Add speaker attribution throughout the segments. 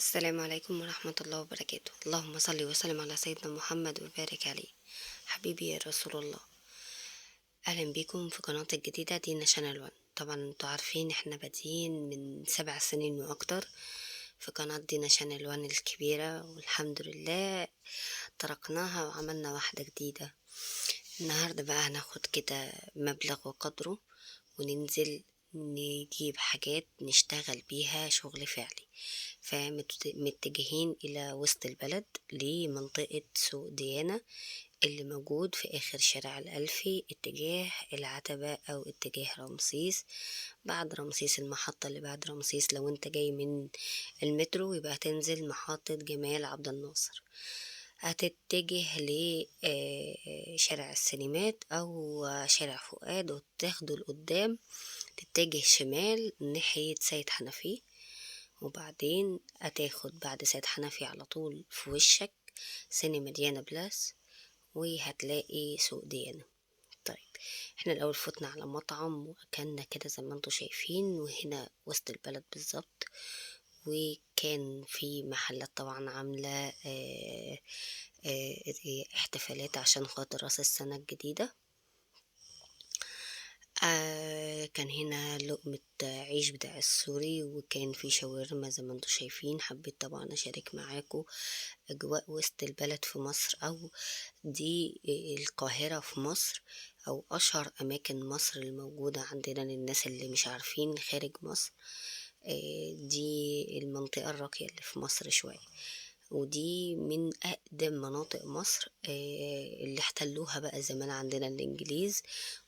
Speaker 1: السلام عليكم ورحمة الله وبركاته. اللهم صل وسلم على سيدنا محمد وبارك عليه. حبيبي يا رسول الله، أهلا بيكم في قناة الجديدة دينا شانل 1. طبعا انتوا عارفين احنا بادئين من 7 سنين واكتر في قناة دينا شانل 1 الكبيرة، والحمد لله طرقناها وعملنا واحدة جديدة. النهاردة بقى هناخد كده مبلغ وقدره وننزل نجيب حاجات نشتغل بيها شغل فعلي، فمتجهين إلى وسط البلد لمنطقة سوق ديانة اللي موجود في آخر شارع الألفي، اتجاه العتبة أو اتجاه رمسيس. بعد رمسيس المحطة اللي بعد رمسيس، لو انت جاي من المترو يبقى هتنزل محطة جمال عبد الناصر، هتتجه لشارع السينمات أو شارع فؤاد وتاخده لقدام، تتجه شمال ناحية سيد حنفي، وبعدين هتاخد بعد سيد حنفي على طول في وشك سينما ديانا بلاس، وهتلاقي سوق ديانا. طيب، احنا الأول فتنا على مطعم وأكلنا كده زي ما انتوا شايفين، وهنا وسط البلد بالظبط. وكان في محلات طبعا عاملة احتفالات عشان خاطر راس السنة الجديدة. كان هنا لقمة عيش بتاع السوري، وكان في شاورما زي ما انتوا شايفين. حبيت طبعا اشارك معاكم اجواء وسط البلد في مصر، او دي القاهرة في مصر، او اشهر اماكن مصر الموجودة عندنا للناس اللي مش عارفين خارج مصر. دي المنطقة الراقية اللي في مصر شوية، ودي من أقدم مناطق مصر اللي احتلوها بقى زمان عندنا الإنجليز.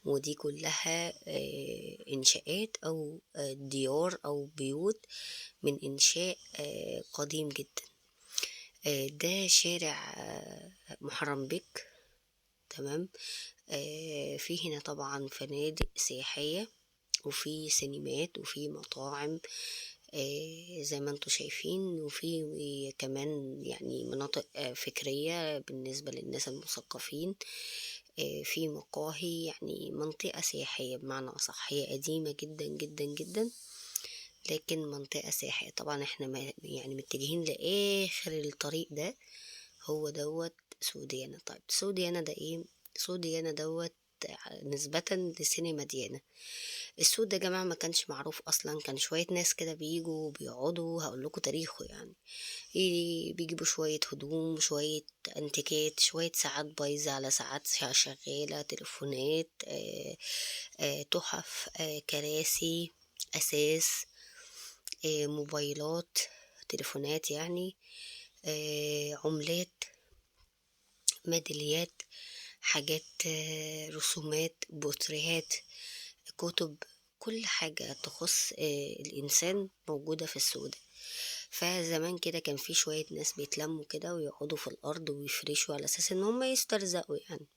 Speaker 1: ودي كلها إنشاءات أو ديار أو بيوت من إنشاء قديم جدا. ده شارع محرم بك. تمام. في هنا طبعا فنادق سياحية، وفي سينمات، وفي مطاعم زي ما انتوا شايفين، وفي كمان يعني مناطق فكرية بالنسبة للناس المثقفين. في مقاهي، يعني منطقة سياحية بمعنى أصح. هي قديمة جدا جدا جدا، لكن منطقة سياحية. طبعا احنا يعني متجهين لآخر الطريق ده، هو دوت سوق ديانة. طيب سوق ديانة ده ايه؟ سوق ديانة دوت نسبة لسينما ديانة. السوق ده يا جماعة ما كانش معروف أصلا، كان شوية ناس كده بيجوا وبيقعدوا. هقول لكم تاريخه يعني. بيجيبوا شوية هدوم، شوية انتيكات، شوية ساعات بايظة على ساعات شغالة، تليفونات، تحف، كراسي، أساس، موبايلات، تليفونات يعني، عملات، ميداليات، حاجات، رسومات، بورتريهات، كتب، كل حاجة تخص الإنسان موجودة في السوق ده. فزمان كده كان في شوية ناس بيتلموا كده ويقعدوا في الأرض ويفرشوا على أساس إن هم يسترزقوا يعني.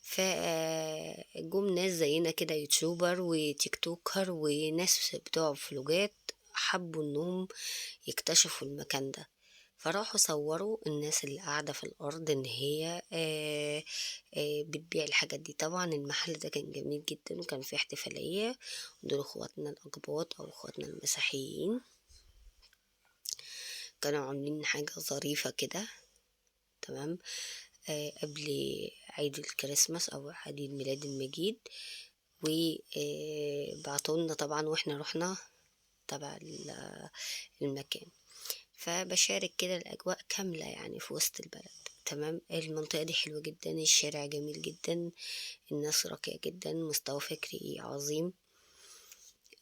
Speaker 1: فجم ناس زينا كده، يوتيوبر وتيك توكر وناس بتوع فلوجات، حبوا إنهم يكتشفوا المكان ده، فراحوا صوروا الناس اللي قاعدة في الأرض إن هي بتبيع الحاجات دي. طبعا المحل ده كان جميل جدا، وكان فيه احتفالية، دول اخواتنا الأقباط أو اخواتنا المسيحيين، كانوا عاملين حاجة ظريفة كده. تمام. قبل عيد الكريسماس أو عيد الميلاد المجيد، وبعتولنا طبعا واحنا رحنا تبع المكان. فبشارك كده الأجواء كاملة يعني في وسط البلد. تمام. المنطقة دي حلوة جدا، الشارع جميل جدا، الناس راقية جدا، مستوى فكري عظيم.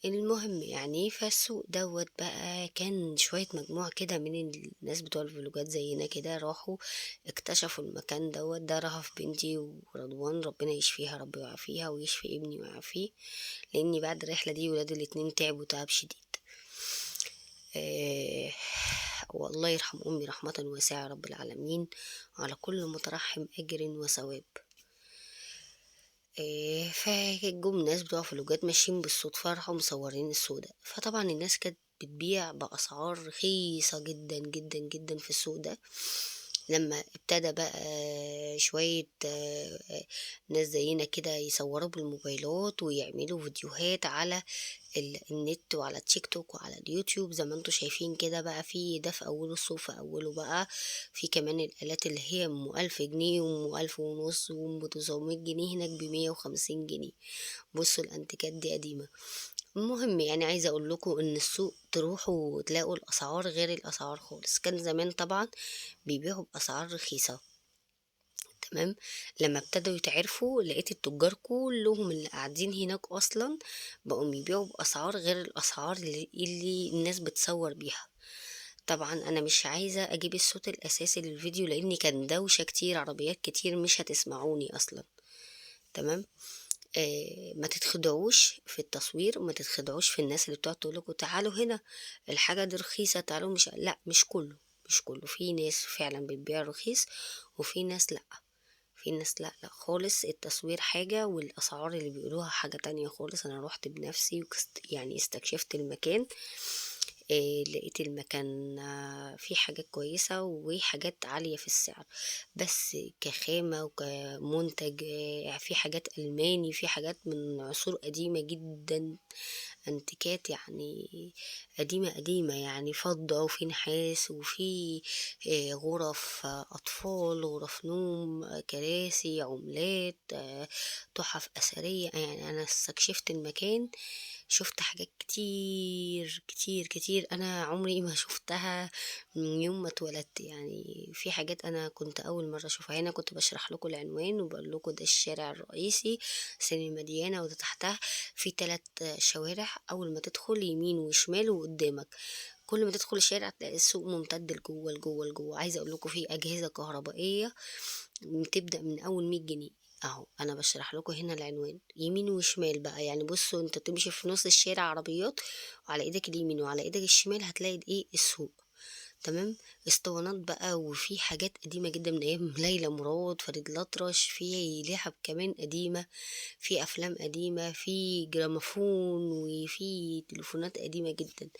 Speaker 1: المهم يعني، فالسوق دوت بقى كان شوية مجموعة كده من الناس بتوع الفلوجات زينا كده، راحوا اكتشفوا المكان دوت. ده رهف بنتي ورضوان، ربنا يشفيها رب ويعافيها، ويشفي ابني ويعافيه، لاني بعد الرحلة دي ولاد الاتنين تعبوا تعب شديد. والله يرحم أمي رحمة واسعة رب العالمين، على كل مترحم أجر وثواب. فجم ناس بتوع فلوجات ماشيين بالصدفة، راحوا مصورين السوق ده. فطبعا الناس كانت بتبيع بأسعار رخيصة جدا جدا جدا في السوق ده، لمّا ابتدى بقى شوية ناس زينا كده يصوّروا بالموبايلات ويعملوا فيديوهات على النت وعلى التيك توك وعلى اليوتيوب زي ما انتم شايفين كده، بقى في ده في أوله الصوف في أوله بقى، في كمان الآلات اللي هي أم 1000 جنيه وأم 1500 وأم 900 جنيه هناك ب150 جنيه. بصوا الأنتيكات دي قديمة. المهم يعني عايزة أقول لكم إن السوق تروحوا تلاقوا الأسعار غير الأسعار خالص. كان زمان طبعا بيبيعوا بأسعار رخيصة، تمام. لما ابتدوا يتعرفوا لقيت التجار كلهم اللي قاعدين هناك أصلا بقوا يبيعوا بأسعار غير الأسعار اللي الناس بتصور بيها. طبعا أنا مش عايزة أجيب الصوت الأساسي للفيديو لأني كان دوشة كتير، عربيات كتير، مش هتسمعوني أصلا، تمام. ما تتخدعوش في التصوير وما تتخدعوش في الناس اللي بتقعد تقول لكم تعالوا هنا الحاجة دي رخيصة، تعالوا، مش لا، مش كله، مش كله، في ناس فعلا بتبيع رخيص وفي ناس لا، في ناس لا لا خالص. التصوير حاجة والأسعار اللي بيقولوها حاجة تانية خالص. أنا روحت بنفسي يعني استكشفت المكان. لقيت المكان فيه حاجات كويسة وحاجات عالية في السعر، بس كخامة وكمنتج في حاجات ألماني، في حاجات من عصور قديمة جدا، أنتيكات يعني قديمة قديمة، يعني فضة وفي نحاس وفي غرف أطفال، غرف نوم، كراسي، عملات، تحف أثرية. يعني أنا استكشفت المكان، شفت حاجات كتير كتير كتير أنا عمري ما شفتها من يوم ما اتولدت. يعني في حاجات أنا كنت أول مرة أشوفها. هنا كنت بشرح لكم العنوان وبقول لكم ده الشارع الرئيسي سينما مديانة، وده تحتها في 3 شوارع. أول ما تدخل يمين وشمال وقدامك، كل ما تدخل الشارع تلاقي السوق ممتد لجوه لجوه لجوه. عايزة أقول لكم في أجهزة كهربائية بتبدأ من أول 100 جنيه. أهو أنا بشرح لكم هنا العنوان يمين وشمال بقى. يعني بصوا أنت تمشي في نص الشارع عربيات، وعلى إيدك اليمين وعلى إيدك الشمال هتلاقي إيه السوق، تمام. اسطوانات بقى، وفي حاجات قديمة جدا من أيام ليلى مراد، فريد الأطرش، في لعب كمان قديمة، في أفلام قديمة، في جراموفون، وفي تليفونات قديمة جدا.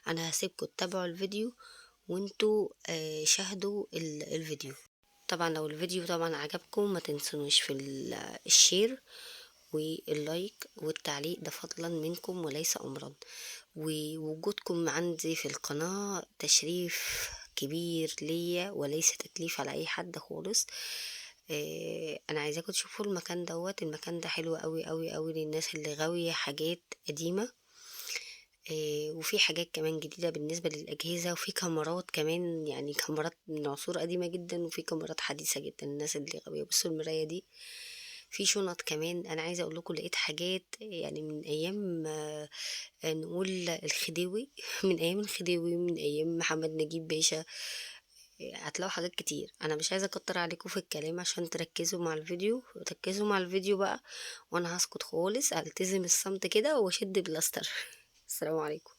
Speaker 1: أنا هسيبكم تتابعوا الفيديو وانتوا شاهدوا الفيديو. طبعا لو الفيديو طبعا عجبكم ما تنسونوش في الشير واللايك والتعليق، ده فضلا منكم وليس أمرا. ووجودكم عندي في القناة تشريف كبير ليا وليس تكليف على أي حد خالص. أنا عايزاكم تشوفوا المكان دوت. المكان ده حلو قوي قوي قوي للناس اللي غاوية حاجات قديمة. وفي حاجات كمان جديدة بالنسبة للأجهزة، وفي كاميرات كمان، يعني كاميرات من عصور قديمة جدا وفي كاميرات حديثة جدا. الناس اللي غاوية بصوا المراية دي، في شنط كمان. أنا عايزة أقول لكم لقيت حاجات يعني من أيام نقول الخديوي من أيام الخديوي، من أيام محمد نجيب باشا. هتلاقوا حاجات كتير. أنا مش عايزة أكتر عليكم في الكلام عشان تركزوا مع الفيديو، تركزوا مع الفيديو بقى، وأنا هسكت خالص، ألتزم الصمت كده وأشد بلاستر. السلام عليكم.